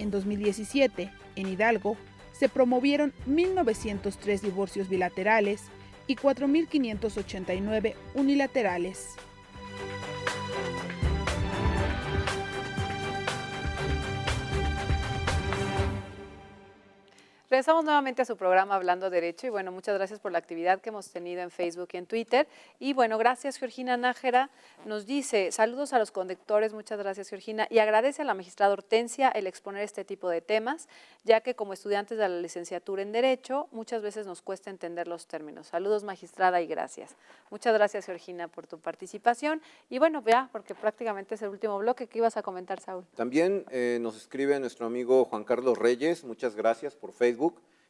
En 2017, en Hidalgo, se promovieron 1.903 divorcios bilaterales y 4.589 unilaterales. Regresamos nuevamente a su programa Hablando Derecho y bueno, muchas gracias por la actividad que hemos tenido en Facebook y en Twitter. Y bueno, gracias Georgina Nájera, nos dice, saludos a los conductores, muchas gracias Georgina, y agradece a la magistrada Hortensia el exponer este tipo de temas, ya que como estudiantes de la licenciatura en Derecho, muchas veces nos cuesta entender los términos. Saludos magistrada y gracias. Muchas gracias Georgina por tu participación. Y bueno, ya, porque prácticamente es el último bloque, ¿qué ibas a comentar, Saúl? También nos escribe nuestro amigo Juan Carlos Reyes, muchas gracias por Facebook.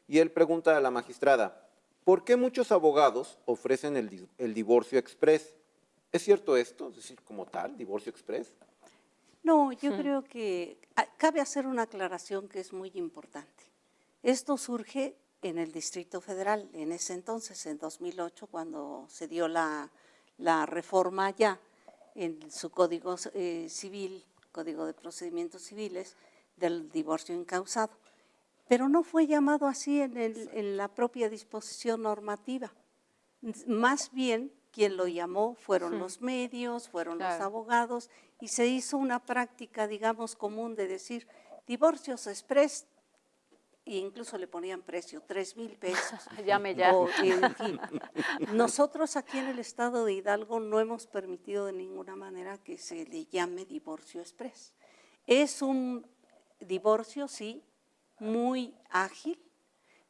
Y él pregunta a la magistrada, ¿por qué muchos abogados ofrecen el divorcio exprés? ¿Es cierto esto? Es decir, como tal, divorcio exprés. No, yo creo que cabe hacer una aclaración que es muy importante. Esto surge en el Distrito Federal, en ese entonces, en 2008, cuando se dio la reforma ya en su Código Civil, Código de Procedimientos Civiles, del divorcio incausado. Pero no fue llamado así en la propia disposición normativa. Más bien, quien lo llamó fueron los medios, fueron los abogados, y se hizo una práctica, digamos, común de decir divorcios express, e incluso le ponían precio, 3,000 pesos. Llame ya. En fin. Nosotros aquí en el estado de Hidalgo no hemos permitido de ninguna manera que se le llame divorcio express. Es un divorcio, sí, muy ágil,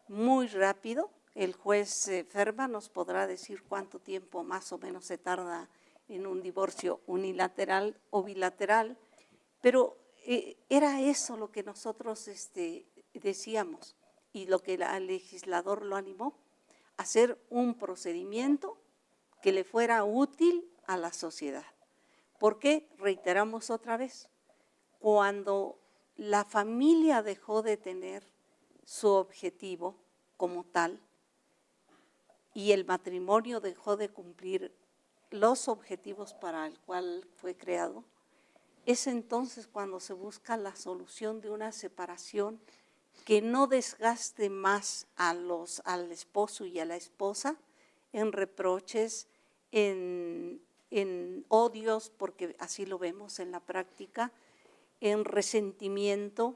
muy rápido. El juez Ferma nos podrá decir cuánto tiempo más o menos se tarda en un divorcio unilateral o bilateral, pero era eso lo que nosotros decíamos y lo que el legislador lo animó, hacer un procedimiento que le fuera útil a la sociedad. ¿Por qué? Reiteramos otra vez, cuando la familia dejó de tener su objetivo como tal y el matrimonio dejó de cumplir los objetivos para el cual fue creado, es entonces cuando se busca la solución de una separación que no desgaste más al esposo y a la esposa en reproches, en odios, porque así lo vemos en la práctica, en resentimiento,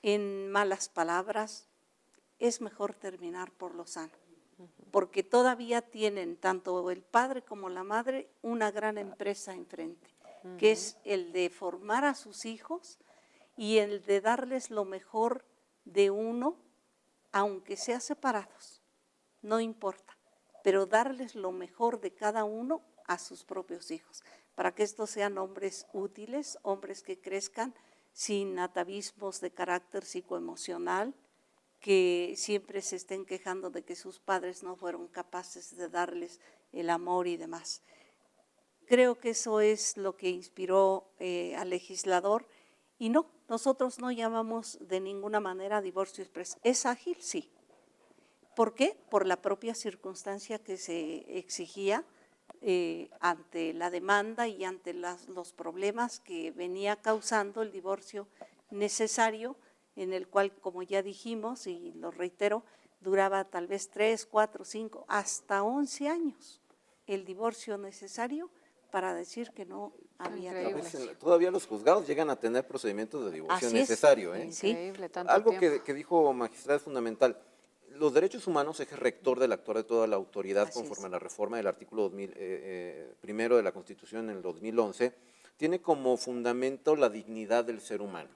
en malas palabras. Es mejor terminar por lo sano, porque todavía tienen tanto el padre como la madre una gran empresa enfrente, que es el de formar a sus hijos y el de darles lo mejor de uno, aunque sea separados, no importa, pero darles lo mejor de cada uno a sus propios hijos, para que estos sean hombres útiles, hombres que crezcan sin atavismos de carácter psicoemocional, que siempre se estén quejando de que sus padres no fueron capaces de darles el amor y demás. Creo que eso es lo que inspiró al legislador y no, nosotros no llamamos de ninguna manera divorcio express. ¿Es ágil? Sí. ¿Por qué? Por la propia circunstancia que se exigía ante la demanda y ante los problemas que venía causando el divorcio necesario, en el cual, como ya dijimos y lo reitero, duraba tal vez 3, 4, 5, hasta 11 años el divorcio necesario para decir que no había divorcio. Todavía los juzgados llegan a tener procedimientos de divorcio Así necesario. es. Increíble, tanto Algo tiempo. que dijo magistrada es fundamental. Los derechos humanos, eje rector del actuar de toda la autoridad, Así conforme es. a la reforma del artículo primero de la Constitución en el 2011, tiene como fundamento la dignidad del ser humano.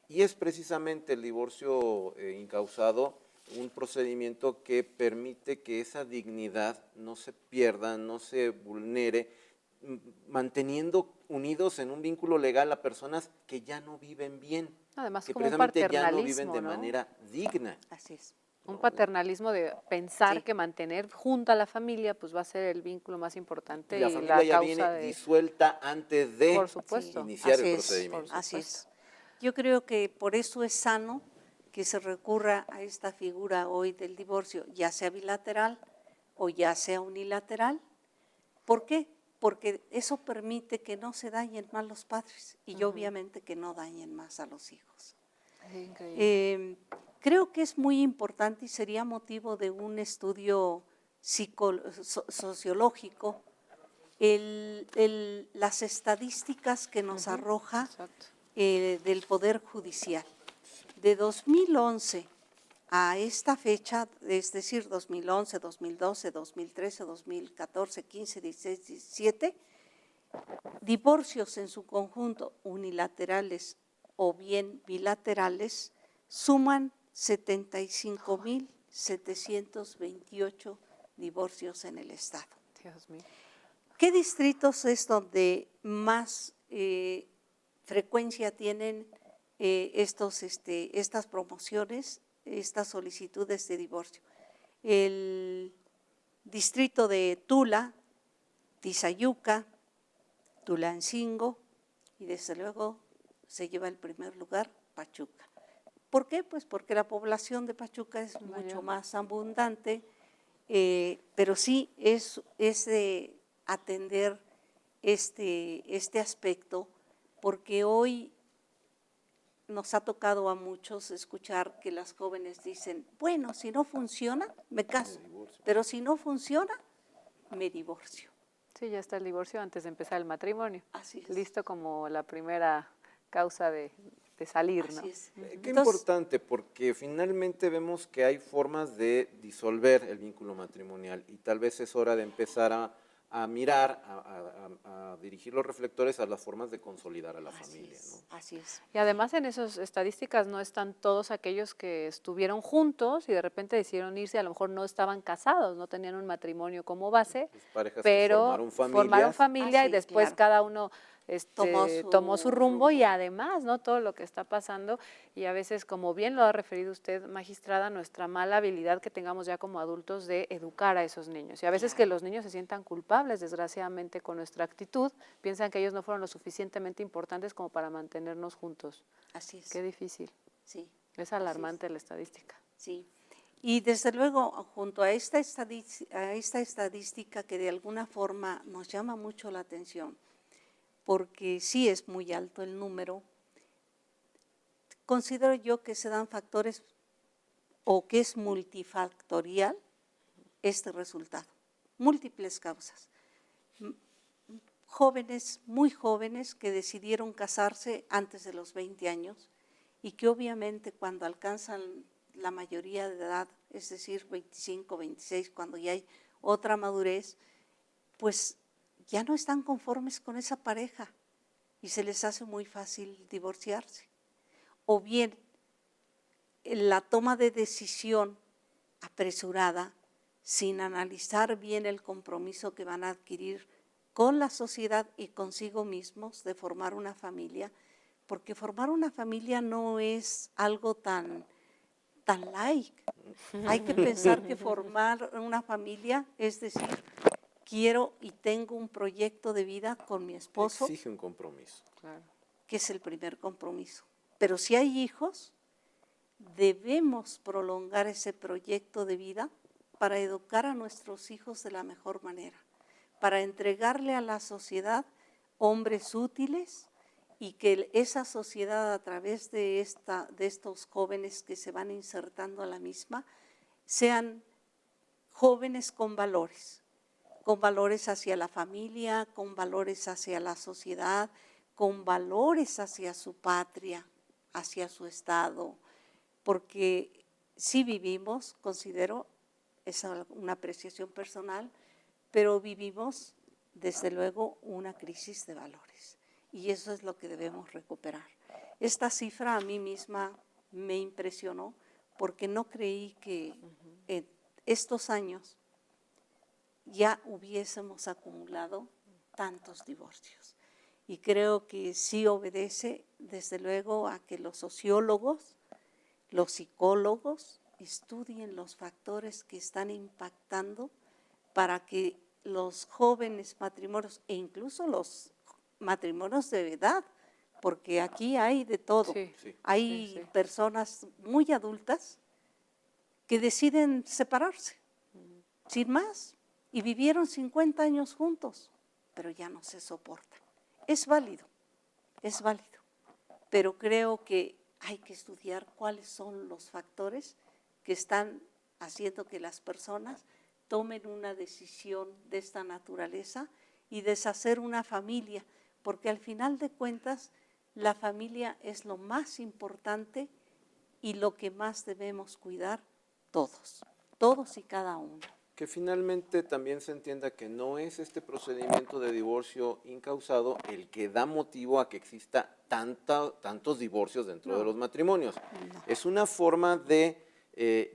Y es precisamente el divorcio incausado un procedimiento que permite que esa dignidad no se pierda, no se vulnere, manteniendo unidos en un vínculo legal a personas que ya no viven bien, Además, que como un precisamente ya no viven paternalismo, de ¿no? manera digna. Así es. Un paternalismo de pensar Sí. que mantener junto a la familia pues va a ser el vínculo más importante Y la y familia la ya causa viene de… disuelta antes de Por supuesto. iniciar Así el es, procedimiento. Así es. Yo creo que por eso es sano que se recurra a esta figura hoy del divorcio, ya sea bilateral o ya sea unilateral. ¿Por qué? Porque eso permite que no se dañen más los padres y obviamente que no dañen más a los hijos. Sí, increíble. Creo que es muy importante y sería motivo de un estudio sociológico las estadísticas que nos arroja Exacto. del Poder Judicial. De 2011 a esta fecha, es decir, 2011, 2012, 2013, 2014, 15, 16, 17, divorcios en su conjunto unilaterales o bien bilaterales suman 75,728 divorcios en el Estado. Dios mío. ¿Qué distritos es donde más frecuencia tienen estas promociones, estas solicitudes de divorcio? El distrito de Tula, Tizayuca, Tulancingo y desde luego se lleva el primer lugar Pachuca. ¿Por qué? Pues porque la población de Pachuca es mucho más abundante, pero sí es de atender este aspecto, porque hoy nos ha tocado a muchos escuchar que las jóvenes dicen, bueno, si no funciona, me caso, pero si no funciona, me divorcio. Sí, ya está el divorcio antes de empezar el matrimonio. Así es. Listo como la primera causa de salir, ¿no? Así es. Qué importante, porque finalmente vemos que hay formas de disolver el vínculo matrimonial y tal vez es hora de empezar a mirar, a dirigir los reflectores a las formas de consolidar a la familia, ¿no? Así es. Y además en esas estadísticas no están todos aquellos que estuvieron juntos y de repente decidieron irse, a lo mejor no estaban casados, no tenían un matrimonio como base, Pues parejas que pero formaron familia y después claro. Cada uno tomó su rumbo y rumbo. además, ¿no? Todo lo que está pasando y a veces, como bien lo ha referido usted, magistrada, nuestra mala habilidad que tengamos ya como adultos de educar a esos niños. Y a veces que los niños se sientan culpables, desgraciadamente, con nuestra actitud, piensan que ellos no fueron lo suficientemente importantes como para mantenernos juntos. Así es. Qué difícil. Sí. Es alarmante la estadística. Sí. Y desde luego, junto a esta estadística que de alguna forma nos llama mucho la atención, porque sí es muy alto el número, considero yo que se dan factores o que es multifactorial este resultado, múltiples causas. Jóvenes, muy jóvenes, que decidieron casarse antes de los 20 años y que obviamente cuando alcanzan la mayoría de edad, es decir, 25, 26, cuando ya hay otra madurez, pues ya no están conformes con esa pareja y se les hace muy fácil divorciarse. O bien la toma de decisión apresurada, sin analizar bien el compromiso que van a adquirir con la sociedad y consigo mismos de formar una familia, porque formar una familia no es algo tan light. Hay que pensar que formar una familia es decir, quiero y tengo un proyecto de vida con mi esposo. Exige un compromiso. Claro. Que es el primer compromiso. Pero si hay hijos, debemos prolongar ese proyecto de vida para educar a nuestros hijos de la mejor manera, para entregarle a la sociedad hombres útiles y que esa sociedad a través de estos jóvenes que se van insertando a la misma, sean jóvenes con valores hacia la familia, con valores hacia la sociedad, con valores hacia su patria, hacia su estado, porque sí vivimos, considero, es una apreciación personal, pero vivimos desde luego una crisis de valores y eso es lo que debemos recuperar. Esta cifra a mí misma me impresionó porque no creí que en estos años ya hubiésemos acumulado tantos divorcios. Y creo que sí obedece, desde luego, a que los sociólogos, los psicólogos estudien los factores que están impactando para que los jóvenes matrimonios e incluso los matrimonios de edad, porque aquí hay de todo. Sí, hay personas muy adultas que deciden separarse, sin más, y vivieron 50 años juntos, pero ya no se soportan. Es válido, pero creo que hay que estudiar cuáles son los factores que están haciendo que las personas tomen una decisión de esta naturaleza y deshacer una familia, porque al final de cuentas la familia es lo más importante y lo que más debemos cuidar todos, todos y cada uno. Que finalmente también se entienda que no es este procedimiento de divorcio incausado el que da motivo a que exista tantos divorcios dentro de los matrimonios. No. Es una forma de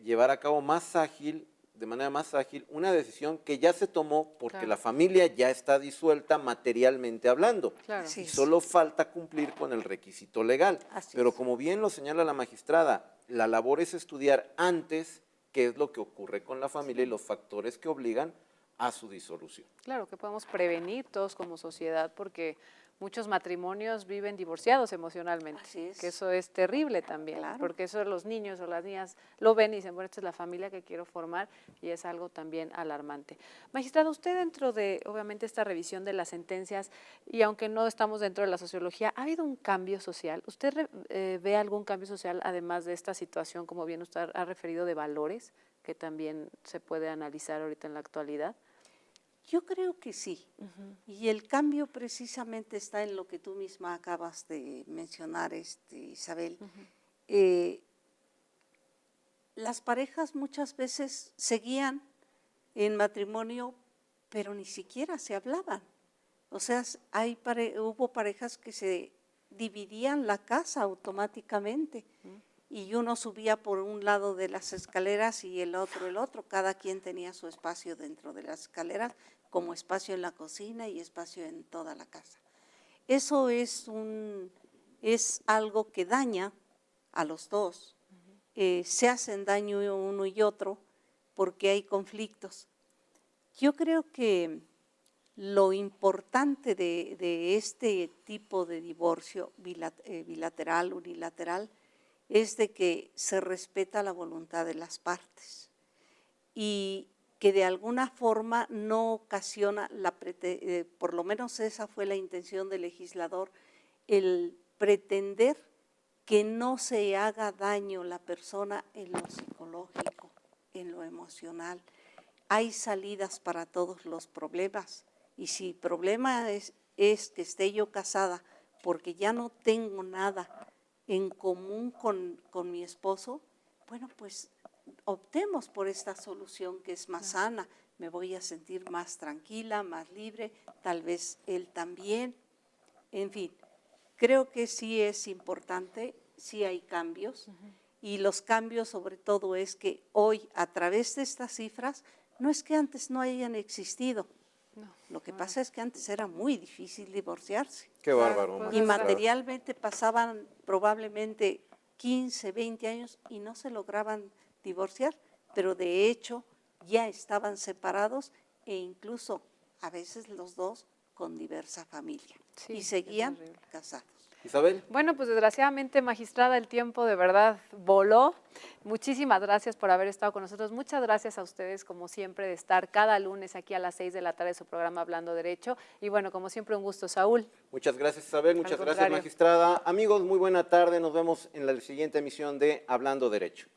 llevar a cabo de manera más ágil, una decisión que ya se tomó porque Claro. la familia ya está disuelta materialmente hablando. Claro. Sí. Y solo falta cumplir con el requisito legal. Así Pero es. como bien lo señala la magistrada, la labor es estudiar antes qué es lo que ocurre con la familia y los factores que obligan a su disolución. Claro, que podemos prevenir todos como sociedad, porque muchos matrimonios viven divorciados emocionalmente, Así es. que eso es terrible también, Claro. porque eso los niños o las niñas lo ven y dicen, bueno, esta es la familia que quiero formar, y es algo también alarmante. Magistrado, usted dentro de, obviamente, esta revisión de las sentencias, y aunque no estamos dentro de la sociología, ¿ha habido un cambio social? ¿Usted ve algún cambio social, además de esta situación, como bien usted ha referido, de valores, que también se puede analizar ahorita en la actualidad? Yo creo que sí, y el cambio precisamente está en lo que tú misma acabas de mencionar, Isabel. Las parejas muchas veces seguían en matrimonio, pero ni siquiera se hablaban. O sea, hubo parejas que se dividían la casa automáticamente y uno subía por un lado de las escaleras y el otro. Cada quien tenía su espacio dentro de las escaleras, como espacio en la cocina y espacio en toda la casa. Eso es algo que daña a los dos. Se hacen daño uno y otro porque hay conflictos. Yo creo que lo importante de este tipo de divorcio bilateral, unilateral, es de que se respeta la voluntad de las partes y que de alguna forma no ocasiona, por lo menos esa fue la intención del legislador, el pretender que no se haga daño la persona en lo psicológico, en lo emocional. Hay salidas para todos los problemas y si el problema es que esté yo casada porque ya no tengo nada en común con mi esposo, bueno, pues optemos por esta solución que es más sana, me voy a sentir más tranquila, más libre, tal vez él también. En fin, creo que sí es importante, sí hay cambios, y los cambios sobre todo es que hoy a través de estas cifras, no es que antes no hayan existido, lo que pasa es que antes era muy difícil divorciarse. Qué bárbaro. Pues, Y magistrada. materialmente pasaban probablemente 15, 20 años y no se lograban divorciar, pero de hecho ya estaban separados e incluso a veces los dos con diversa familia Sí, y es seguían horrible. casados. Isabel. Bueno, pues desgraciadamente, magistrada, el tiempo de verdad voló. Muchísimas gracias por haber estado con nosotros. Muchas gracias a ustedes, como siempre, de estar cada lunes aquí a las 6 de la tarde de su programa Hablando Derecho. Y bueno, como siempre, un gusto, Saúl. Muchas gracias, Isabel. Muchas gracias, contrario. magistrada. Amigos, muy buena tarde. Nos vemos en la siguiente emisión de Hablando Derecho.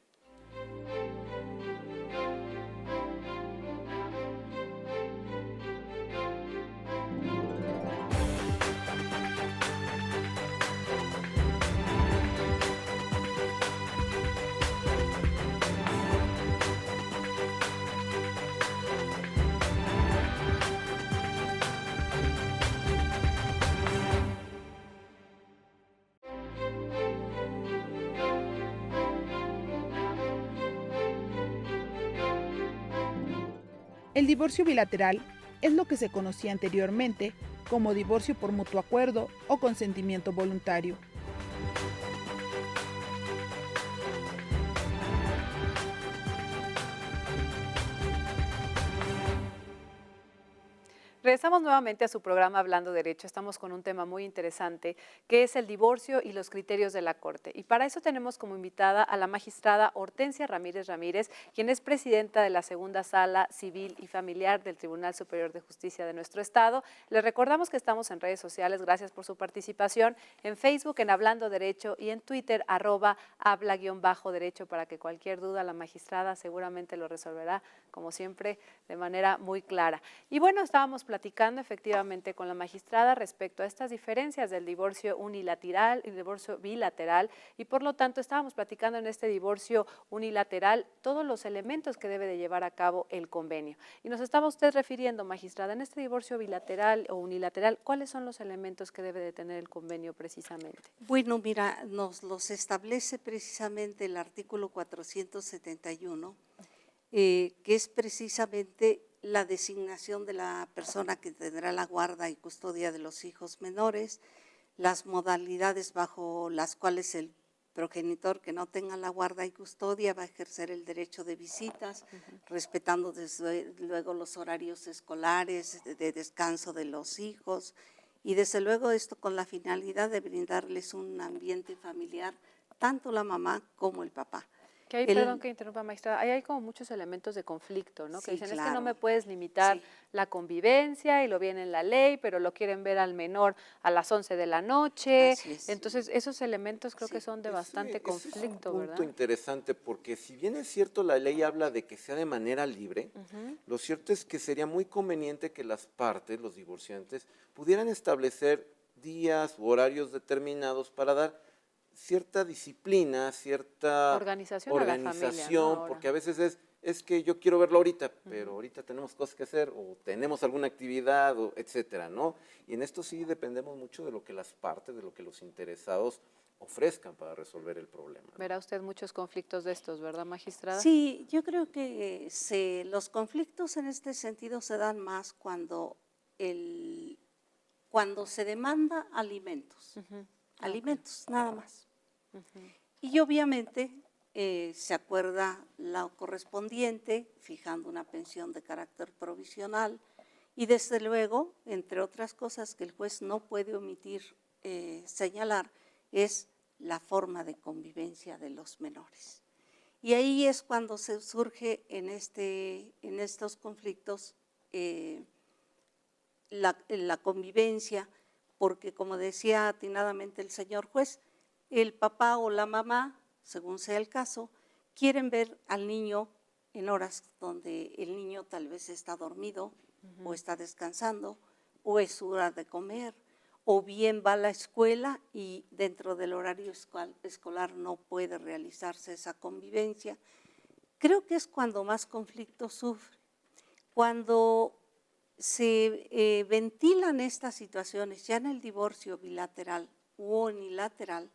El divorcio bilateral es lo que se conocía anteriormente como divorcio por mutuo acuerdo o consentimiento voluntario. Regresamos nuevamente a su programa Hablando Derecho. Estamos con un tema muy interesante, que es el divorcio y los criterios de la Corte. Y para eso tenemos como invitada a la magistrada Hortensia Ramírez Ramírez, quien es presidenta de la Segunda Sala Civil y Familiar del Tribunal Superior de Justicia de nuestro Estado. Les recordamos que estamos en redes sociales, gracias por su participación, en Facebook, en Hablando Derecho, y en Twitter, @habla_derecho, para que cualquier duda la magistrada seguramente lo resolverá, como siempre, de manera muy clara. Y bueno, estábamos platicando efectivamente con la magistrada respecto a estas diferencias del divorcio unilateral y el divorcio bilateral, y por lo tanto estábamos platicando en este divorcio unilateral todos los elementos que debe de llevar a cabo el convenio. Y nos estaba usted refiriendo, magistrada, en este divorcio bilateral o unilateral, ¿cuáles son los elementos que debe de tener el convenio precisamente? Bueno, mira, nos los establece precisamente el artículo 471, que es precisamente la designación de la persona que tendrá la guarda y custodia de los hijos menores, las modalidades bajo las cuales el progenitor que no tenga la guarda y custodia va a ejercer el derecho de visitas, respetando desde luego los horarios escolares, de descanso de los hijos, y desde luego esto con la finalidad de brindarles un ambiente familiar, tanto la mamá como el papá. Que hay, perdón que interrumpa, magistrada, ahí hay como muchos elementos de conflicto, ¿no? Sí, Que dicen, claro. es que no me puedes limitar Sí. la convivencia y lo viene en la ley, pero lo quieren ver al menor a las 11 de la noche. Así es. Entonces, esos elementos creo que son de bastante Ese conflicto, es un punto ¿verdad? interesante, porque si bien es cierto la ley habla de que sea de manera libre, lo cierto es que sería muy conveniente que las partes, los divorciantes, pudieran establecer días u horarios determinados para dar cierta disciplina, cierta Organización a la familia, ¿no? Ahora. porque a veces es que yo quiero verlo ahorita, pero ahorita tenemos cosas que hacer o tenemos alguna actividad, o etcétera, ¿no? Y en esto sí dependemos mucho de lo que las partes, de lo que los interesados ofrezcan para resolver el problema, ¿no? Verá usted muchos conflictos de estos, ¿verdad, magistrada? Sí, yo creo que los conflictos en este sentido se dan más cuando se demanda alimentos, alimentos, nada más. Y obviamente se acuerda la correspondiente, fijando una pensión de carácter provisional, y desde luego, entre otras cosas que el juez no puede omitir señalar, es la forma de convivencia de los menores. Y ahí es cuando se surge en estos conflictos la convivencia, porque como decía atinadamente el señor juez, el papá o la mamá, según sea el caso, quieren ver al niño en horas donde el niño tal vez está dormido o está descansando o es hora de comer, o bien va a la escuela y dentro del horario escolar no puede realizarse esa convivencia. Creo que es cuando más conflicto sufre, cuando se ventilan estas situaciones, ya en el divorcio bilateral u unilateral,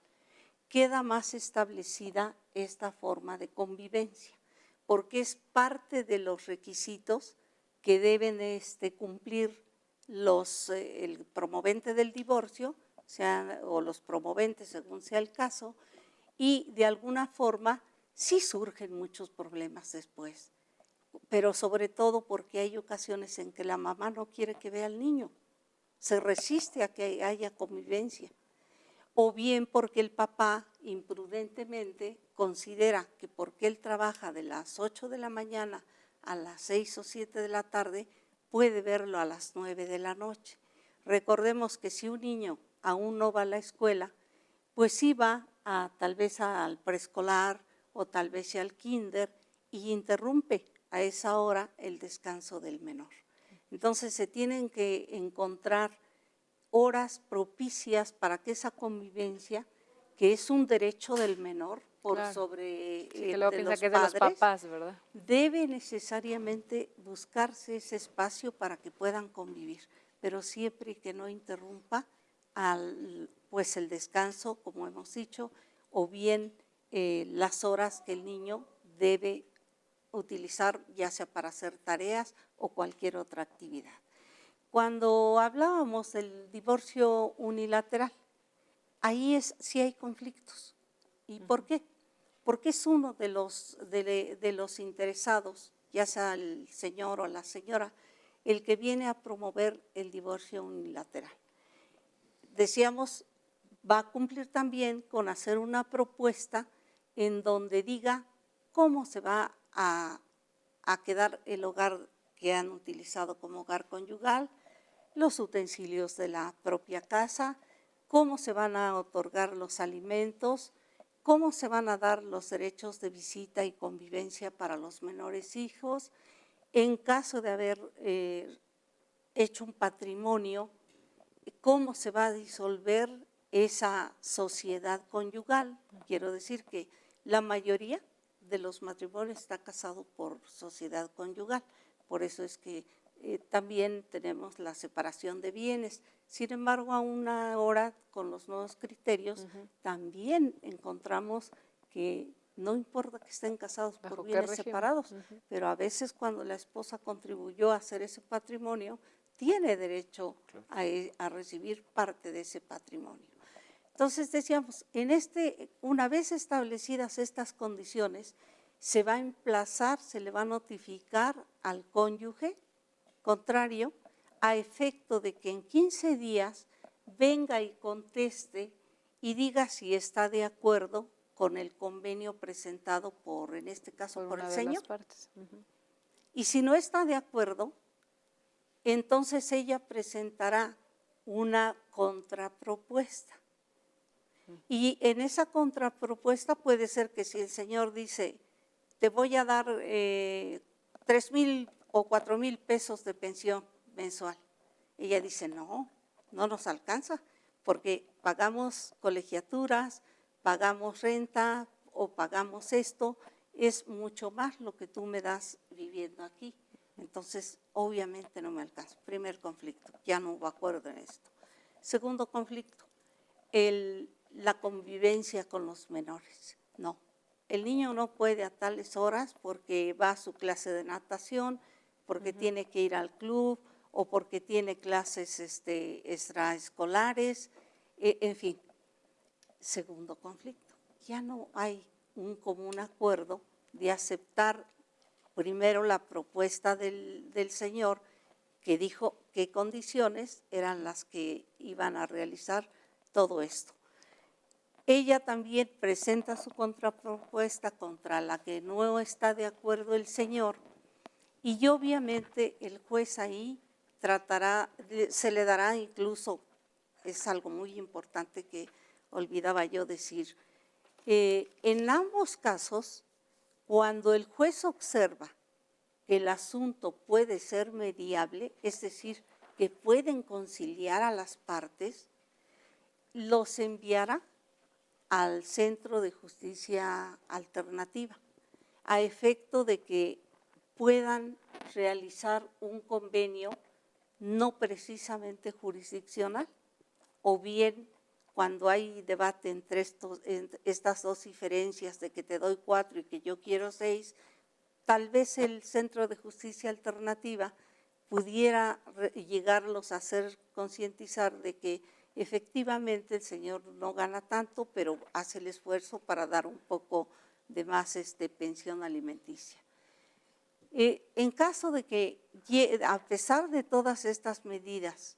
queda más establecida esta forma de convivencia, porque es parte de los requisitos que deben cumplir el promovente del divorcio, o los promoventes según sea el caso, y de alguna forma sí surgen muchos problemas después, pero sobre todo porque hay ocasiones en que la mamá no quiere que vea al niño, se resiste a que haya convivencia, o bien porque el papá imprudentemente considera que porque él trabaja de las 8 de la mañana a las 6 o 7 de la tarde, puede verlo a las 9 de la noche. Recordemos que si un niño aún no va a la escuela, pues sí va tal vez al preescolar o tal vez al kinder y interrumpe a esa hora el descanso del menor. Entonces se tienen que encontrar horas propicias para que esa convivencia, que es un derecho del menor por Claro. sobre Sí, que luego de piensa los que es de los padres, papás, ¿verdad? debe necesariamente buscarse ese espacio para que puedan convivir, pero siempre que no interrumpa pues el descanso, como hemos dicho, o bien las horas que el niño debe utilizar, ya sea para hacer tareas o cualquier otra actividad. Cuando hablábamos del divorcio unilateral, ahí sí hay conflictos. ¿Y por qué? Porque es uno de los interesados, ya sea el señor o la señora, el que viene a promover el divorcio unilateral. Decíamos, va a cumplir también con hacer una propuesta en donde diga cómo se va a quedar el hogar que han utilizado como hogar conyugal, los utensilios de la propia casa, cómo se van a otorgar los alimentos, cómo se van a dar los derechos de visita y convivencia para los menores hijos, en caso de haber hecho un patrimonio, cómo se va a disolver esa sociedad conyugal. Quiero decir que la mayoría de los matrimonios está casado por sociedad conyugal, por eso es que también tenemos la separación de bienes. Sin embargo, aún ahora con los nuevos criterios también encontramos que no importa que estén casados por bienes separados, pero a veces cuando la esposa contribuyó a hacer ese patrimonio, tiene derecho a recibir parte de ese patrimonio. Entonces decíamos, una vez establecidas estas condiciones, se va a emplazar, se le va a notificar al cónyuge contrario, a efecto de que en 15 días venga y conteste y diga si está de acuerdo con el convenio presentado por, en este caso, por el señor. Y si no está de acuerdo, entonces ella presentará una contrapropuesta. Y en esa contrapropuesta puede ser que si el señor dice, te voy a dar 3,000 o 4,000 pesos de pensión mensual, ella dice, no nos alcanza, porque pagamos colegiaturas, pagamos renta o pagamos esto, es mucho más lo que tú me das viviendo aquí. Entonces, obviamente no me alcanza. Primer conflicto, ya no hubo acuerdo en esto. Segundo conflicto, la convivencia con los menores. No, el niño no puede a tales horas porque va a su clase de natación, porque tiene que ir al club o porque tiene clases extraescolares, en fin. Segundo conflicto, ya no hay un común acuerdo de aceptar primero la propuesta del señor que dijo qué condiciones eran las que iban a realizar todo esto. Ella también presenta su contrapropuesta contra la que no está de acuerdo el señor y obviamente el juez ahí se le dará incluso, es algo muy importante que olvidaba yo decir, en ambos casos, cuando el juez observa que el asunto puede ser mediable, es decir, que pueden conciliar a las partes, los enviará al Centro de Justicia Alternativa, a efecto de que puedan realizar un convenio no precisamente jurisdiccional, o bien cuando hay debate entre estas dos diferencias de que te doy 4 y que yo quiero 6, tal vez el Centro de Justicia Alternativa pudiera llegarlos a hacer concientizar de que efectivamente el señor no gana tanto, pero hace el esfuerzo para dar un poco de más pensión alimenticia. En caso de que, a pesar de todas estas medidas,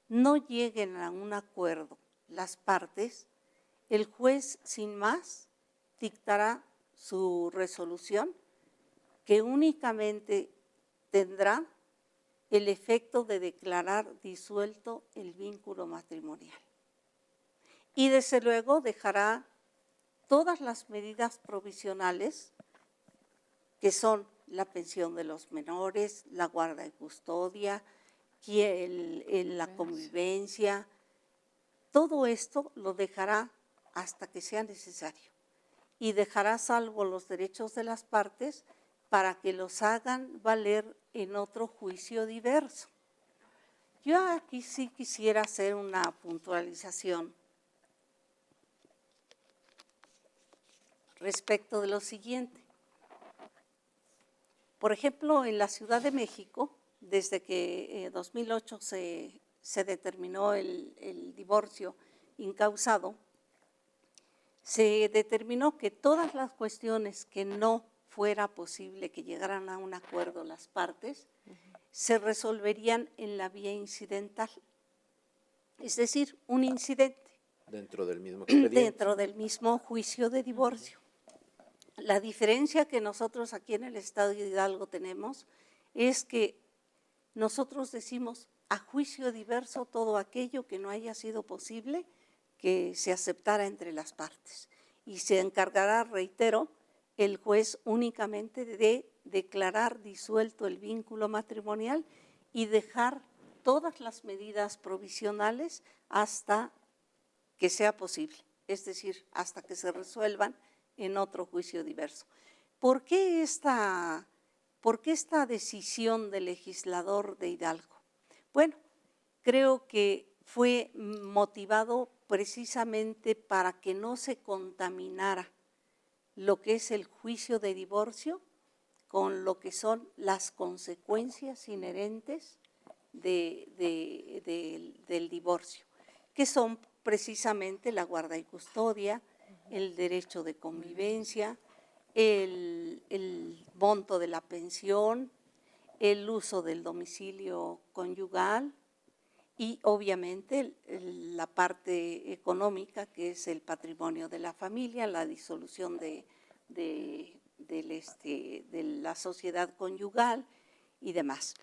no lleguen a un acuerdo las partes, el juez sin más dictará su resolución que únicamente tendrá el efecto de declarar disuelto el vínculo matrimonial. Y desde luego dejará todas las medidas provisionales que son la pensión de los menores, la guarda y custodia, la convivencia, todo esto lo dejará hasta que sea necesario y dejará salvo los derechos de las partes para que los hagan valer en otro juicio diverso. Yo aquí sí quisiera hacer una puntualización respecto de lo siguiente. Por ejemplo, en la Ciudad de México, desde que en 2008 se determinó el divorcio incausado, se determinó que todas las cuestiones que no fuera posible que llegaran a un acuerdo las partes, se resolverían en la vía incidental, es decir, un incidente Dentro del mismo expediente. dentro del mismo juicio de divorcio. La diferencia que nosotros aquí en el Estado de Hidalgo tenemos es que nosotros decimos a juicio diverso todo aquello que no haya sido posible que se aceptara entre las partes. Y se encargará, reitero, el juez únicamente de declarar disuelto el vínculo matrimonial y dejar todas las medidas provisionales hasta que sea posible, es decir, hasta que se resuelvan en otro juicio diverso. ¿Por qué esta decisión del legislador de Hidalgo? Bueno, creo que fue motivado precisamente para que no se contaminara lo que es el juicio de divorcio con lo que son las consecuencias inherentes del divorcio, que son precisamente la guarda y custodia, el derecho de convivencia, el monto de la pensión, el uso del domicilio conyugal y obviamente la parte económica, que es el patrimonio de la familia, la disolución de la sociedad conyugal y demás.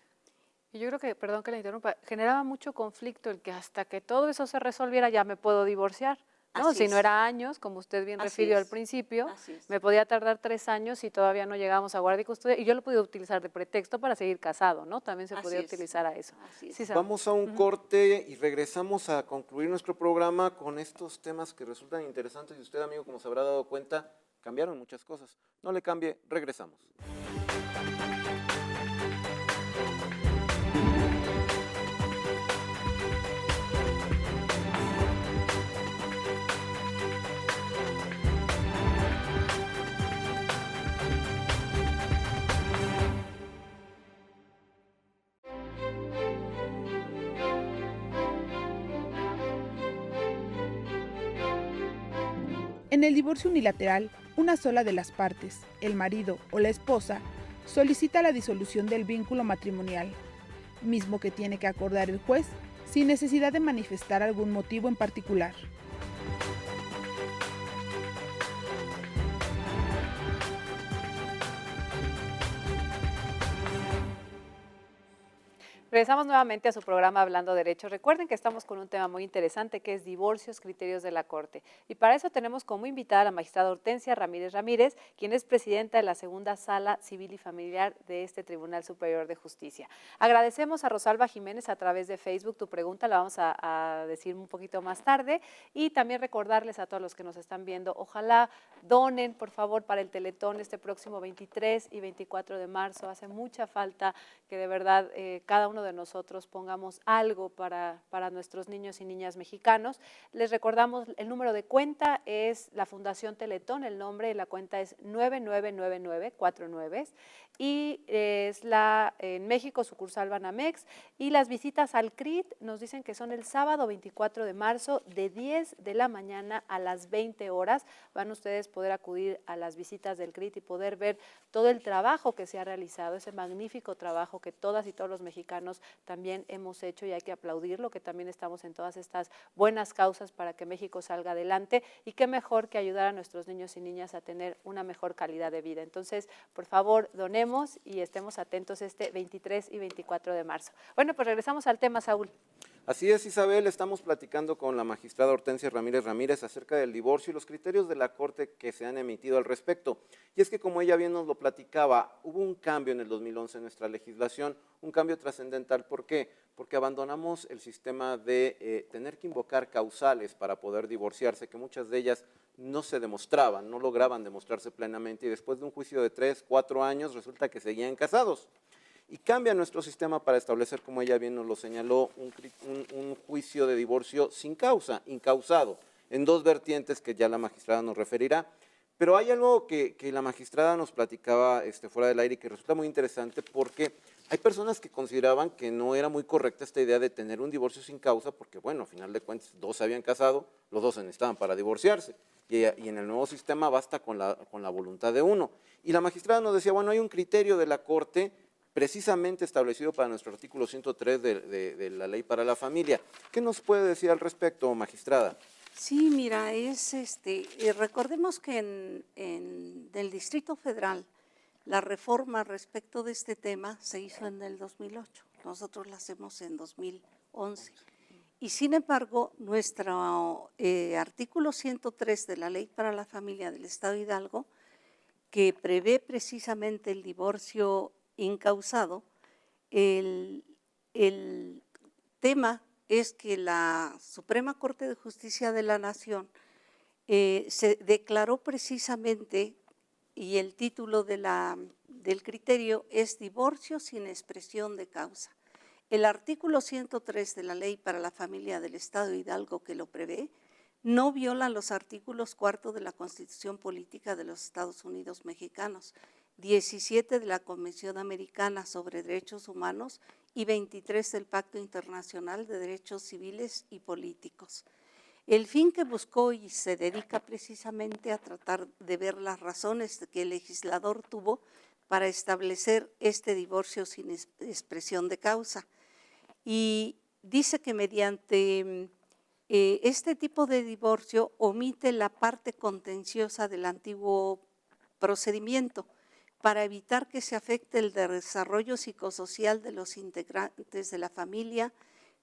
Y yo creo que, perdón que la interrumpa, generaba mucho conflicto el que hasta que todo eso se resolviera ya me puedo divorciar, ¿no? Así Si es. no era años, como usted bien Así refirió al es. principio, Así es. me podía tardar 3 años y todavía no llegábamos a guardia y custodia, y yo lo podía utilizar de pretexto para seguir casado, ¿no? También se Así podía es. utilizar a eso. Así es. Sí, Saúl. Vamos a un corte y regresamos a concluir nuestro programa con estos temas que resultan interesantes y usted, amigo, como se habrá dado cuenta, cambiaron muchas cosas. No le cambie, regresamos. En el divorcio unilateral, una sola de las partes, el marido o la esposa, solicita la disolución del vínculo matrimonial, mismo que tiene que acordar el juez sin necesidad de manifestar algún motivo en particular. Regresamos nuevamente a su programa Hablando Derecho. Recuerden que estamos con un tema muy interesante que es divorcios, criterios de la Corte. Y para eso tenemos como invitada a la magistrada Hortensia Ramírez Ramírez, quien es presidenta de la Segunda Sala Civil y Familiar de este Tribunal Superior de Justicia. Agradecemos a Rosalba Jiménez a través de Facebook. Tu pregunta la vamos a decir un poquito más tarde. Y también recordarles a todos los que nos están viendo, ojalá donen, por favor, para el Teletón este próximo 23 y 24 de marzo. Hace mucha falta que de verdad cada uno de nosotros pongamos algo para nuestros niños y niñas mexicanos. Les recordamos, el número de cuenta es la Fundación Teletón, el nombre de la cuenta es 999949 y es en México, sucursal Banamex, y las visitas al CRIT nos dicen que son el sábado 24 de marzo de 10 de la mañana a las 20 horas. Van ustedes a poder acudir a las visitas del CRIT y poder ver todo el trabajo que se ha realizado, ese magnífico trabajo que todas y todos los mexicanos también hemos hecho y hay que aplaudirlo, que también estamos en todas estas buenas causas para que México salga adelante y qué mejor que ayudar a nuestros niños y niñas a tener una mejor calidad de vida. Entonces, por favor, donemos y estemos atentos este 23 y 24 de marzo. Bueno, pues regresamos al tema, Saúl. Así es, Isabel, estamos platicando con la magistrada Hortensia Ramírez Ramírez acerca del divorcio y los criterios de la Corte que se han emitido al respecto. Y es que, como ella bien nos lo platicaba, hubo un cambio en el 2011 en nuestra legislación, un cambio trascendental. ¿Por qué? Porque abandonamos el sistema de tener que invocar causales para poder divorciarse, que muchas de ellas no se demostraban, no lograban demostrarse plenamente, y después de un juicio de 3, 4 años resulta que seguían casados. Y cambia nuestro sistema para establecer, como ella bien nos lo señaló, un juicio de divorcio sin causa, incausado, en dos vertientes que ya la magistrada nos referirá. Pero hay algo que la magistrada nos platicaba fuera del aire y que resulta muy interesante, porque hay personas que consideraban que no era muy correcta esta idea de tener un divorcio sin causa, porque bueno, al final de cuentas, dos se habían casado, los dos se necesitaban para divorciarse. Y en el nuevo sistema basta con la voluntad de uno. Y la magistrada nos decía, bueno, hay un criterio de la Corte precisamente establecido para nuestro artículo 103 de la Ley para la Familia. ¿Qué nos puede decir al respecto, magistrada? Sí, mira, recordemos que en el Distrito Federal la reforma respecto de este tema se hizo en el 2008, nosotros la hacemos en 2011. Y sin embargo, nuestro artículo 103 de la Ley para la Familia del Estado de Hidalgo, que prevé precisamente el divorcio incausado, el tema es que la Suprema Corte de Justicia de la Nación se declaró precisamente, y el título del criterio es divorcio sin expresión de causa. El artículo 103 de la Ley para la Familia del Estado de Hidalgo, que lo prevé, no viola los artículos 4 de la Constitución Política de los Estados Unidos Mexicanos, 17 de la Convención Americana sobre Derechos Humanos y 23 del Pacto Internacional de Derechos Civiles y Políticos. El fin que buscó y se dedica precisamente a tratar de ver las razones que el legislador tuvo para establecer este divorcio sin expresión de causa. Y dice que mediante este tipo de divorcio omite la parte contenciosa del antiguo procedimiento para evitar que se afecte el desarrollo psicosocial de los integrantes de la familia,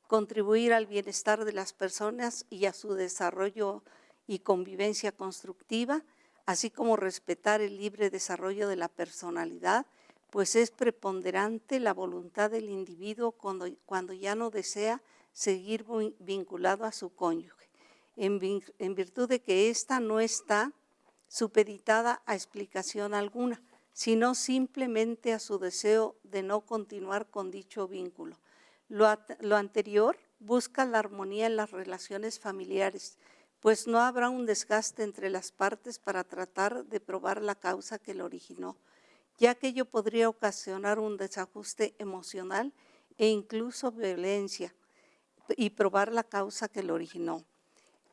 contribuir al bienestar de las personas y a su desarrollo y convivencia constructiva, así como respetar el libre desarrollo de la personalidad, pues es preponderante la voluntad del individuo cuando ya no desea seguir vinculado a su cónyuge, en virtud de que ésta no está supeditada a explicación alguna, sino simplemente a su deseo de no continuar con dicho vínculo. Lo anterior busca la armonía en las relaciones familiares, pues no habrá un desgaste entre las partes para tratar de probar la causa que lo originó, ya que ello podría ocasionar un desajuste emocional e incluso violencia, y probar la causa que lo originó.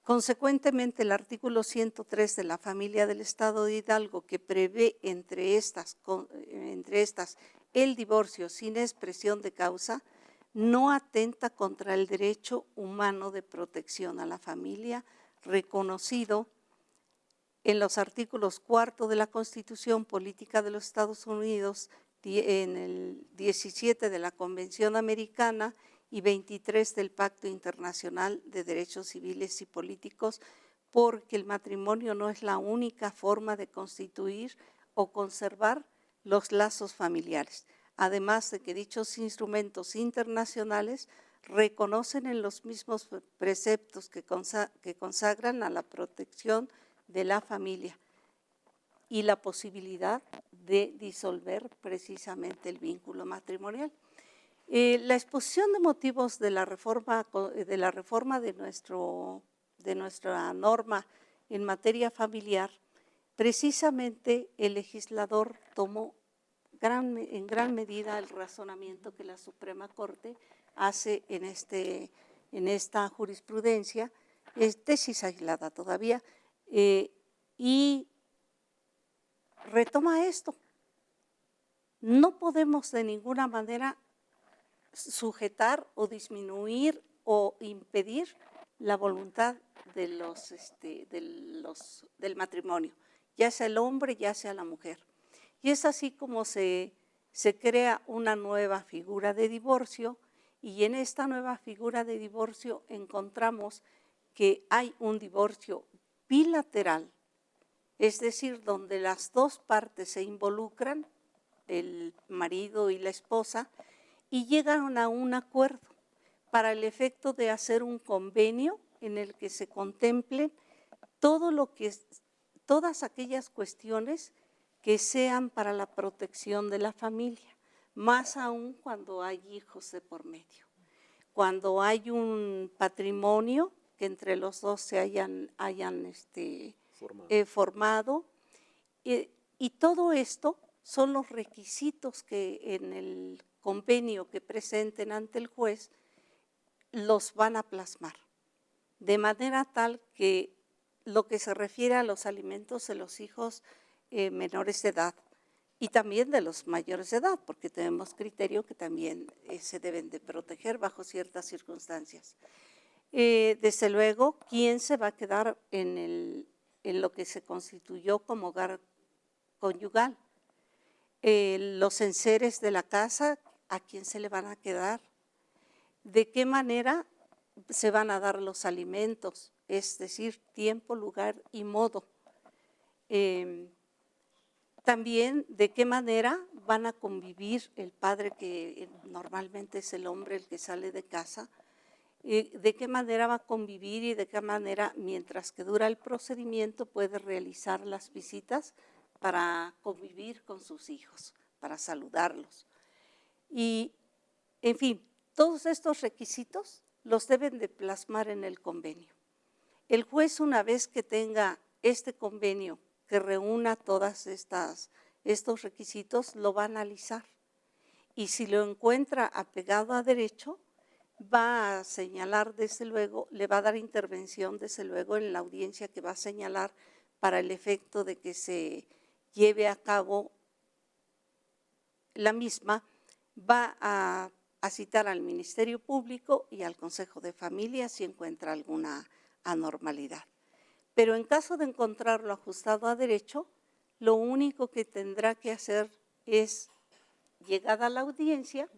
Consecuentemente, el artículo 103 de la Familia del Estado de Hidalgo, que prevé entre estas el divorcio sin expresión de causa, no atenta contra el derecho humano de protección a la familia reconocido en los artículos 4 de la Constitución Política de los Estados Unidos, en el 17 de la Convención Americana y 23 del Pacto Internacional de Derechos Civiles y Políticos, porque el matrimonio no es la única forma de constituir o conservar los lazos familiares, además de que dichos instrumentos internacionales reconocen en los mismos preceptos que consagran a la protección de la familia y la posibilidad de disolver precisamente el vínculo matrimonial. La exposición de motivos de la reforma de nuestra norma en materia familiar, precisamente el legislador tomó en gran medida el razonamiento que la Suprema Corte hace en esta jurisprudencia, es tesis aislada todavía, y retoma esto. No podemos de ninguna manera sujetar o disminuir o impedir la voluntad del matrimonio, ya sea el hombre, ya sea la mujer. Y es así como se crea una nueva figura de divorcio, y en esta nueva figura de divorcio encontramos que hay un divorcio bilateral, es decir, donde las dos partes se involucran, el marido y la esposa, y llegan a un acuerdo para el efecto de hacer un convenio en el que se contemplen todas aquellas cuestiones que sean para la protección de la familia, más aún cuando hay hijos de por medio, cuando hay un patrimonio que entre los dos se hayan formado, y todo esto son los requisitos que en el convenio que presenten ante el juez los van a plasmar, de manera tal que lo que se refiere a los alimentos de los hijos menores de edad y también de los mayores de edad, porque tenemos criterio que también se deben de proteger bajo ciertas circunstancias. Desde luego, ¿quién se va a quedar en lo que se constituyó como hogar conyugal? Los enseres de la casa, ¿a quién se le van a quedar? ¿De qué manera se van a dar los alimentos? Es decir, tiempo, lugar y modo. También, ¿de qué manera van a convivir el padre, que normalmente es el hombre el que sale de casa? ¿De qué manera va a convivir y de qué manera, mientras que dura el procedimiento, puede realizar las visitas para convivir con sus hijos, para saludarlos? Y, en fin, todos estos requisitos los deben de plasmar en el convenio. El juez, una vez que tenga este convenio que reúna todos estos requisitos, lo va a analizar. Y si lo encuentra apegado a derecho, va a señalar, desde luego, le va a dar intervención, desde luego, en la audiencia que va a señalar para el efecto de que se lleve a cabo la misma, va a citar al Ministerio Público y al Consejo de Familia si encuentra alguna anormalidad. Pero en caso de encontrarlo ajustado a derecho, lo único que tendrá que hacer es, llegada a la audiencia,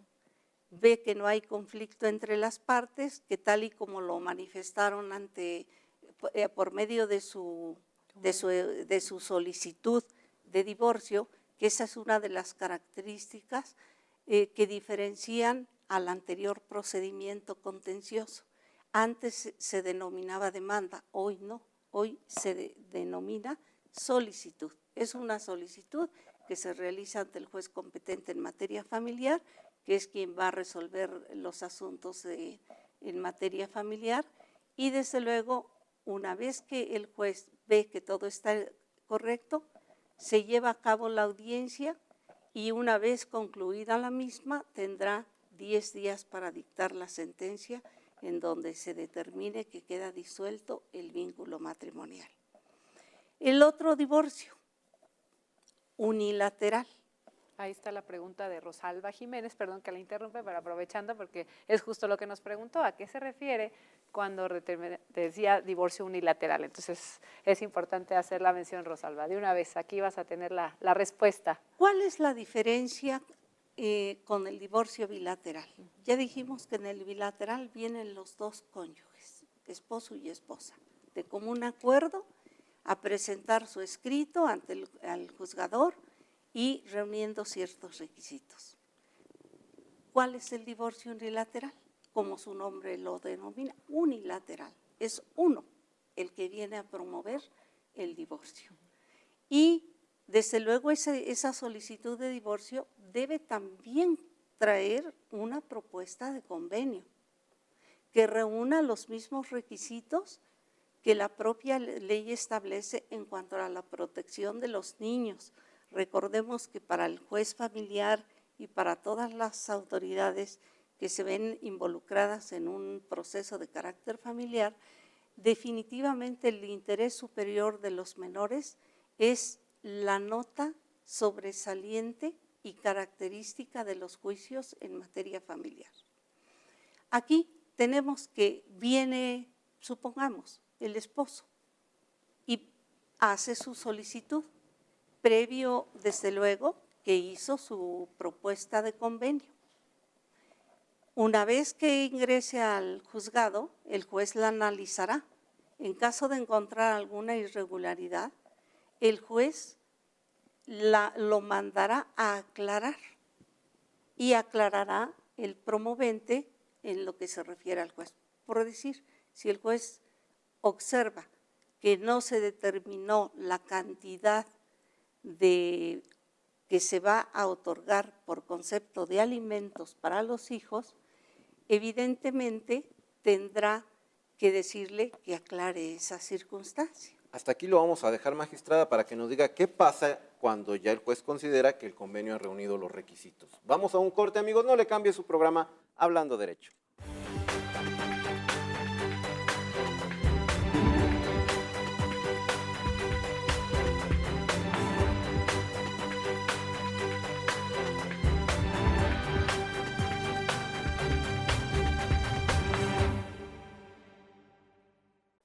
ve que no hay conflicto entre las partes, que tal y como lo manifestaron por medio de su solicitud de divorcio, que esa es una de las características que diferencian al anterior procedimiento contencioso. Antes se denominaba demanda, hoy no, hoy se denomina solicitud. Es una solicitud que se realiza ante el juez competente en materia familiar, que es quien va a resolver los asuntos en materia familiar, y desde luego, una vez que el juez ve que todo está correcto, se lleva a cabo la audiencia y una vez concluida la misma tendrá 10 días para dictar la sentencia en donde se determine que queda disuelto el vínculo matrimonial. El otro divorcio, unilateral. Ahí está la pregunta de Rosalba Jiménez, perdón que la interrumpe, pero aprovechando porque es justo lo que nos preguntó, ¿a qué se refiere cuando decía divorcio unilateral? Entonces es importante hacer la mención, Rosalba. De una vez, aquí vas a tener la respuesta. ¿Cuál es la diferencia con el divorcio bilateral? Ya dijimos que en el bilateral vienen los dos cónyuges, esposo y esposa, de común acuerdo a presentar su escrito ante el juzgador y reuniendo ciertos requisitos. ¿Cuál es el divorcio unilateral? Como su nombre lo denomina, unilateral. Es uno el que viene a promover el divorcio. Y desde luego esa solicitud de divorcio debe también traer una propuesta de convenio que reúna los mismos requisitos que la propia ley establece en cuanto a la protección de los niños. Recordemos que para el juez familiar y para todas las autoridades que se ven involucradas en un proceso de carácter familiar, definitivamente el interés superior de los menores es la nota sobresaliente y característica de los juicios en materia familiar. Aquí tenemos que viene, supongamos, el esposo y hace su solicitud, previo, desde luego, que hizo su propuesta de convenio. Una vez que ingrese al juzgado, el juez la analizará. En caso de encontrar alguna irregularidad, el juez lo mandará a aclarar y aclarará el promovente en lo que se refiere al juez. Por decir, si el juez observa que no se determinó la cantidad que se va a otorgar por concepto de alimentos para los hijos, evidentemente tendrá que decirle que aclare esa circunstancia. Hasta aquí lo vamos a dejar, magistrada, para que nos diga qué pasa cuando ya el juez considera que el convenio ha reunido los requisitos. Vamos a un corte, amigos, no le cambie su programa Hablando Derecho.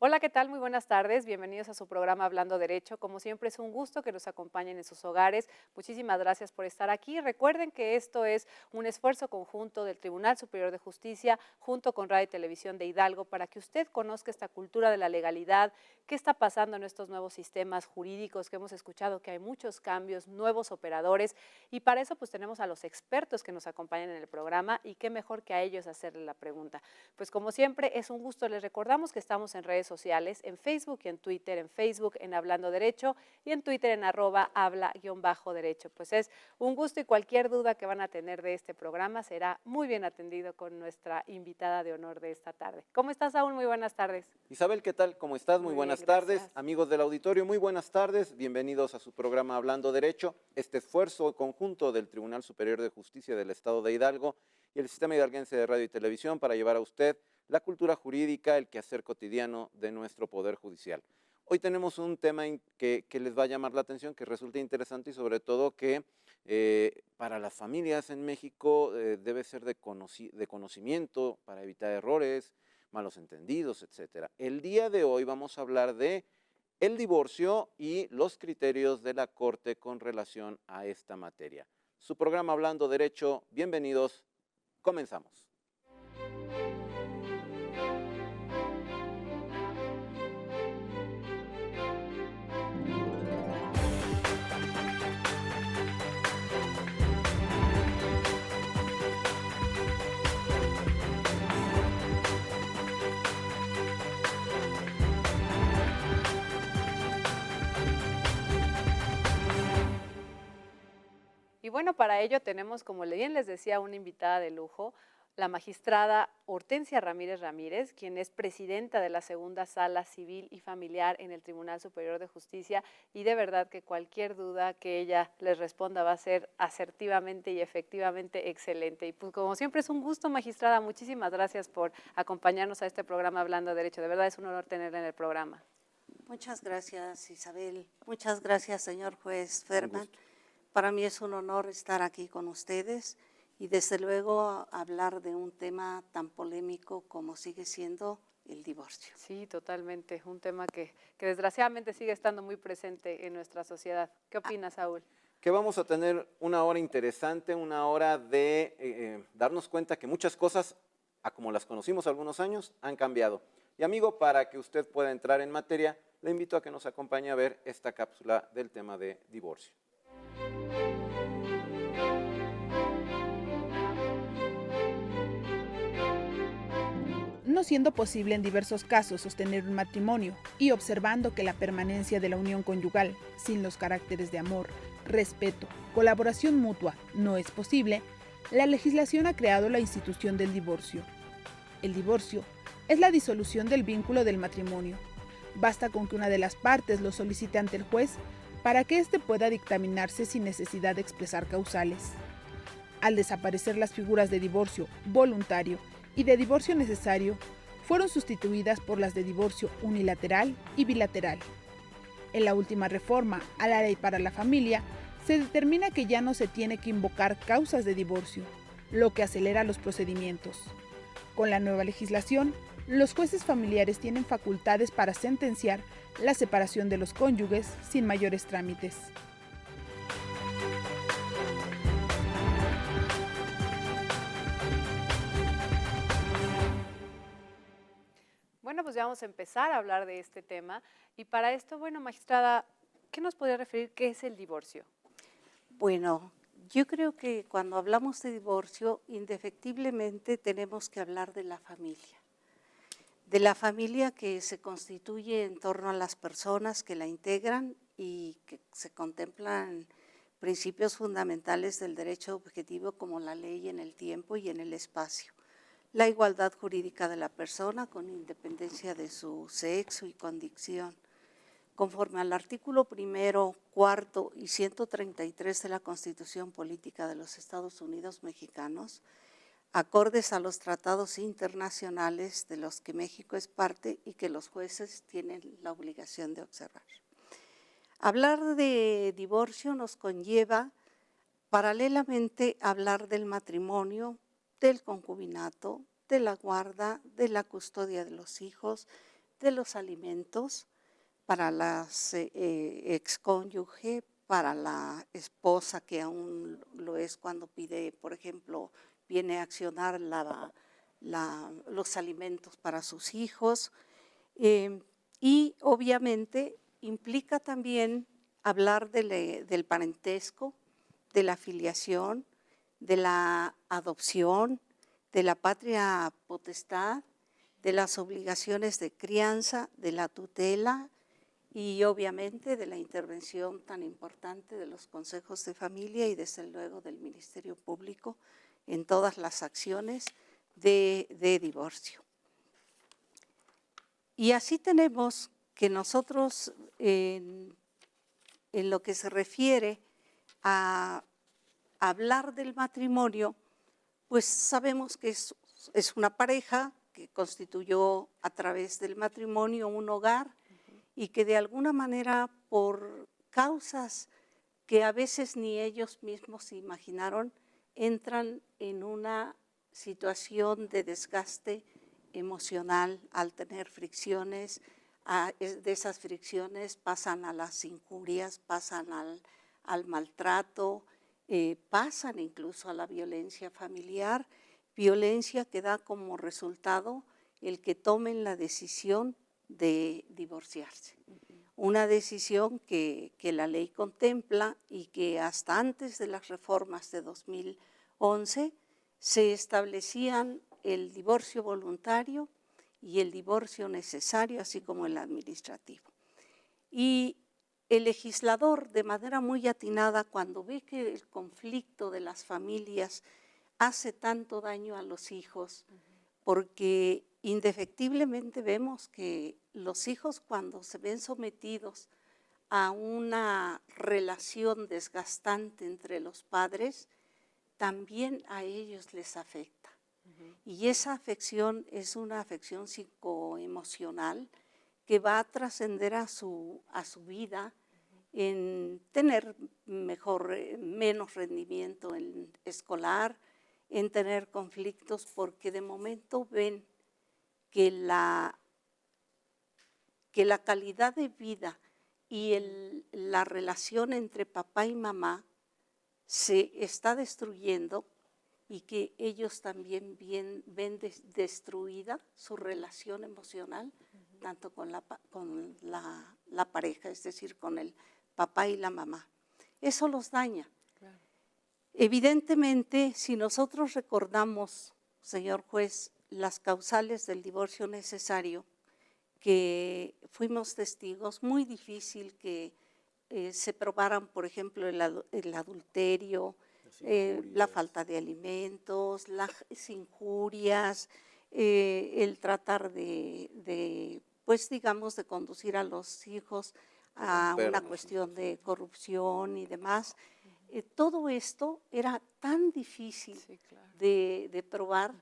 Hola, ¿qué tal? Muy buenas tardes. Bienvenidos a su programa Hablando Derecho. Como siempre, es un gusto que nos acompañen en sus hogares. Muchísimas gracias por estar aquí. Recuerden que esto es un esfuerzo conjunto del Tribunal Superior de Justicia junto con Radio y Televisión de Hidalgo para que usted conozca esta cultura de la legalidad, qué está pasando en estos nuevos sistemas jurídicos que hemos escuchado que hay muchos cambios, nuevos operadores, y para eso pues tenemos a los expertos que nos acompañan en el programa y qué mejor que a ellos hacerle la pregunta. Pues como siempre es un gusto. Les recordamos que estamos en redes sociales, en Facebook y en Twitter, en Facebook en Hablando Derecho y en Twitter en @habla_derecho. Pues es un gusto y cualquier duda que van a tener de este programa será muy bien atendido con nuestra invitada de honor de esta tarde. ¿Cómo estás, Saúl? Muy buenas tardes. Isabel, ¿qué tal? ¿Cómo estás? Muy Muy buenas bien, tardes. gracias. Amigos del auditorio, muy buenas tardes. Bienvenidos a su programa Hablando Derecho. Este esfuerzo conjunto del Tribunal Superior de Justicia del Estado de Hidalgo y el Sistema Hidalguense de Radio y Televisión para llevar a usted la cultura jurídica, el quehacer cotidiano de nuestro Poder Judicial. Hoy tenemos un tema que les va a llamar la atención, que resulta interesante y sobre todo que para las familias en México debe ser de conocimiento para evitar errores, malos entendidos, etcétera. El día de hoy vamos a hablar de el divorcio y los criterios de la Corte con relación a esta materia. Su programa Hablando Derecho, bienvenidos, comenzamos. Y bueno, para ello tenemos, como bien les decía, una invitada de lujo, la magistrada Hortensia Ramírez Ramírez, quien es presidenta de la Segunda Sala Civil y Familiar en el Tribunal Superior de Justicia, y de verdad que cualquier duda que ella les responda va a ser asertivamente y efectivamente excelente. Y pues como siempre es un gusto, magistrada, muchísimas gracias por acompañarnos a este programa Hablando Derecho. De verdad es un honor tenerla en el programa. Muchas gracias, Isabel. Muchas gracias, señor juez Ferman. Para mí es un honor estar aquí con ustedes y desde luego hablar de un tema tan polémico como sigue siendo el divorcio. Sí, totalmente. Un tema que desgraciadamente sigue estando muy presente en nuestra sociedad. ¿Qué opinas, Saúl? Que vamos a tener una hora interesante, una hora de darnos cuenta que muchas cosas, a como las conocimos algunos años, han cambiado. Y amigo, para que usted pueda entrar en materia, le invito a que nos acompañe a ver esta cápsula del tema de divorcio. No siendo posible en diversos casos sostener un matrimonio y observando que la permanencia de la unión conyugal, sin los caracteres de amor, respeto, colaboración mutua, no es posible, la legislación ha creado la institución del divorcio. El divorcio es la disolución del vínculo del matrimonio. Basta con que una de las partes lo solicite ante el juez para que éste pueda dictaminarse sin necesidad de expresar causales. Al desaparecer las figuras de divorcio voluntario y de divorcio necesario, fueron sustituidas por las de divorcio unilateral y bilateral. En la última reforma a la Ley para la Familia, se determina que ya no se tiene que invocar causas de divorcio, lo que acelera los procedimientos. Con la nueva legislación, los jueces familiares tienen facultades para sentenciar la separación de los cónyuges sin mayores trámites. Bueno, pues ya vamos a empezar a hablar de este tema. Y para esto, bueno, magistrada, ¿qué nos podría referir qué es el divorcio? Bueno, yo creo que cuando hablamos de divorcio, indefectiblemente tenemos que hablar de la familia que se constituye en torno a las personas que la integran y que se contemplan principios fundamentales del derecho objetivo como la ley en el tiempo y en el espacio. La igualdad jurídica de la persona con independencia de su sexo y condición. Conforme al artículo 1, 4 y 133 de la Constitución Política de los Estados Unidos Mexicanos, acordes a los tratados internacionales de los que México es parte y que los jueces tienen la obligación de observar. Hablar de divorcio nos conlleva paralelamente a hablar del matrimonio, del concubinato, de la guarda, de la custodia de los hijos, de los alimentos para las excónyuge, para la esposa que aún lo es cuando pide, por ejemplo, viene a accionar los alimentos para sus hijos. Y obviamente implica también hablar del parentesco, de la filiación, de la adopción, de la patria potestad, de las obligaciones de crianza, de la tutela y obviamente de la intervención tan importante de los consejos de familia y desde luego del Ministerio Público en todas las acciones de divorcio. Y así tenemos que nosotros en lo que se refiere a hablar del matrimonio, pues sabemos que es una pareja que constituyó a través del matrimonio un hogar y que de alguna manera por causas que a veces ni ellos mismos se imaginaron, entran en una situación de desgaste emocional al tener fricciones. De esas fricciones pasan a las injurias, pasan al maltrato, pasan incluso a la violencia familiar, violencia que da como resultado el que tomen la decisión de divorciarse. Una decisión que la ley contempla y que hasta antes de las reformas de 2011 se establecían el divorcio voluntario y el divorcio necesario, así como el administrativo. Y el legislador, de manera muy atinada, cuando ve que el conflicto de las familias hace tanto daño a los hijos, porque indefectiblemente vemos que los hijos cuando se ven sometidos a una relación desgastante entre los padres, también a ellos les afecta. Y esa afección es una afección psicoemocional que va a trascender a su vida en tener menos rendimiento escolar, en tener conflictos, porque de momento ven que la calidad de vida y la relación entre papá y mamá se está destruyendo y que ellos también ven destruida su relación emocional, tanto con la pareja, es decir, con el papá y la mamá. Eso los daña. Claro. Evidentemente, si nosotros recordamos, señor juez, las causales del divorcio necesario, que fuimos testigos, muy difícil que se probaran, por ejemplo, el adulterio, la falta de alimentos, las injurias, el tratar pues digamos, de conducir a los hijos a una cuestión de corrupción y demás. Todo esto era tan difícil de probar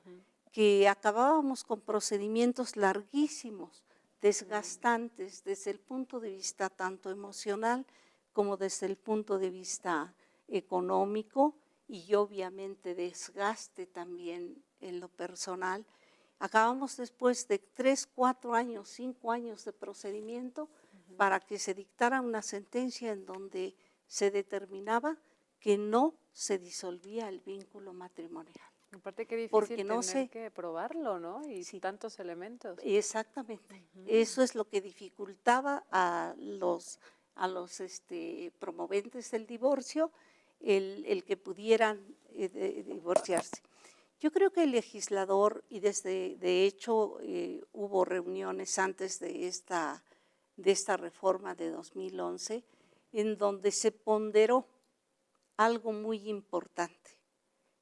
que acabábamos con procedimientos larguísimos, desgastantes desde el punto de vista tanto emocional como desde el punto de vista económico y obviamente desgaste también en lo personal. Acabamos después de 3, 4 años, 5 años de procedimiento para que se dictara una sentencia en donde se determinaba que no se disolvía el vínculo matrimonial. Aparte qué difícil tener que probarlo, ¿no? Y sí, tantos elementos. Exactamente. Eso es lo que dificultaba a los promoventes del divorcio el que pudieran divorciarse. Yo creo que el legislador, y de hecho hubo reuniones antes de esta reforma de 2011, en donde se ponderó algo muy importante,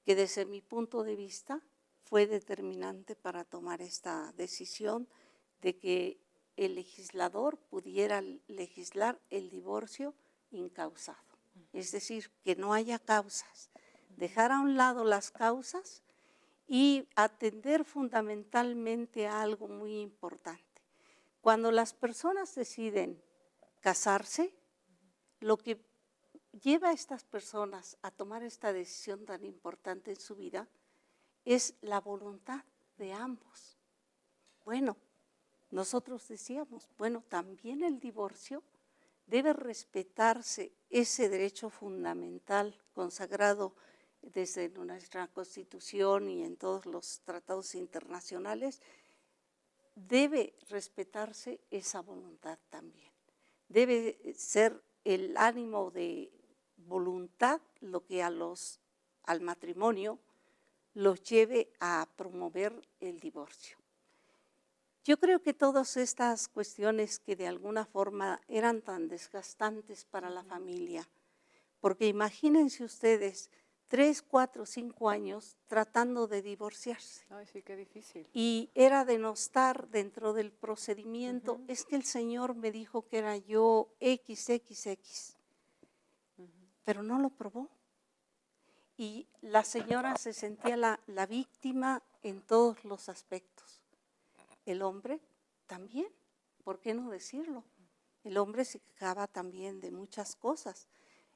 que desde mi punto de vista fue determinante para tomar esta decisión de que el legislador pudiera legislar el divorcio incausado. Es decir, que no haya causas, dejar a un lado las causas y atender fundamentalmente a algo muy importante. Cuando las personas deciden casarse, lo que lleva a estas personas a tomar esta decisión tan importante en su vida es la voluntad de ambos. Bueno, nosotros decíamos, bueno, también el divorcio debe respetarse ese derecho fundamental consagrado desde nuestra Constitución y en todos los tratados internacionales, debe respetarse esa voluntad también. Debe ser el ánimo de voluntad lo que al matrimonio los lleve a promover el divorcio. Yo creo que todas estas cuestiones que de alguna forma eran tan desgastantes para la familia, porque imagínense ustedes 3, 4, 5 años tratando de divorciarse. Ay, sí, qué difícil. Y era de no estar dentro del procedimiento. Es que el Señor me dijo que era yo XXX, pero no lo probó. Y la señora se sentía la víctima en todos los aspectos. El hombre también, ¿por qué no decirlo? El hombre se quejaba también de muchas cosas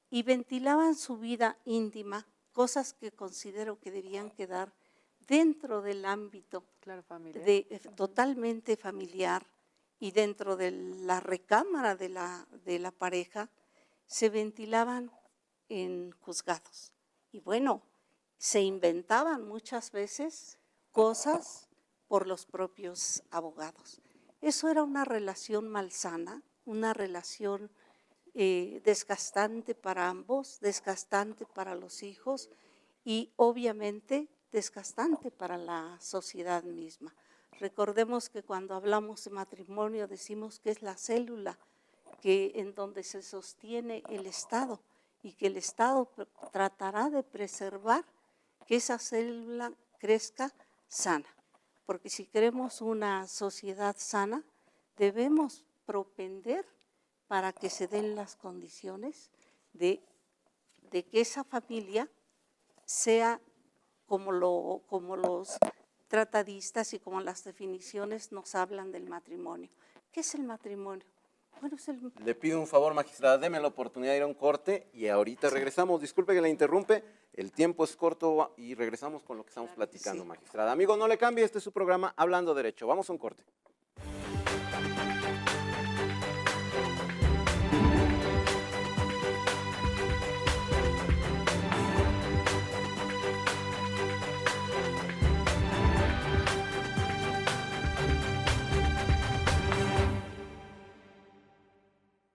y ventilaban su vida íntima, cosas que considero que debían quedar dentro del ámbito totalmente familiar y dentro de la recámara de la pareja, se ventilaban en juzgados. Y bueno, se inventaban muchas veces cosas por los propios abogados. Eso era una relación malsana, una relación desgastante para ambos, desgastante para los hijos y obviamente desgastante para la sociedad misma. Recordemos que cuando hablamos de matrimonio decimos que es la célula en donde se sostiene el Estado y que el Estado tratará de preservar que esa célula crezca sana. Porque si queremos una sociedad sana, debemos propender para que se den las condiciones de que esa familia sea como los tratadistas y como las definiciones nos hablan del matrimonio. ¿Qué es el matrimonio? Bueno, Le pido un favor, magistrada, deme la oportunidad de ir a un corte y ahorita regresamos. Disculpe que la interrumpe, el tiempo es corto y regresamos con lo que estamos platicando, magistrada. Amigo, no le cambie, este es su programa Hablando Derecho. Vamos a un corte.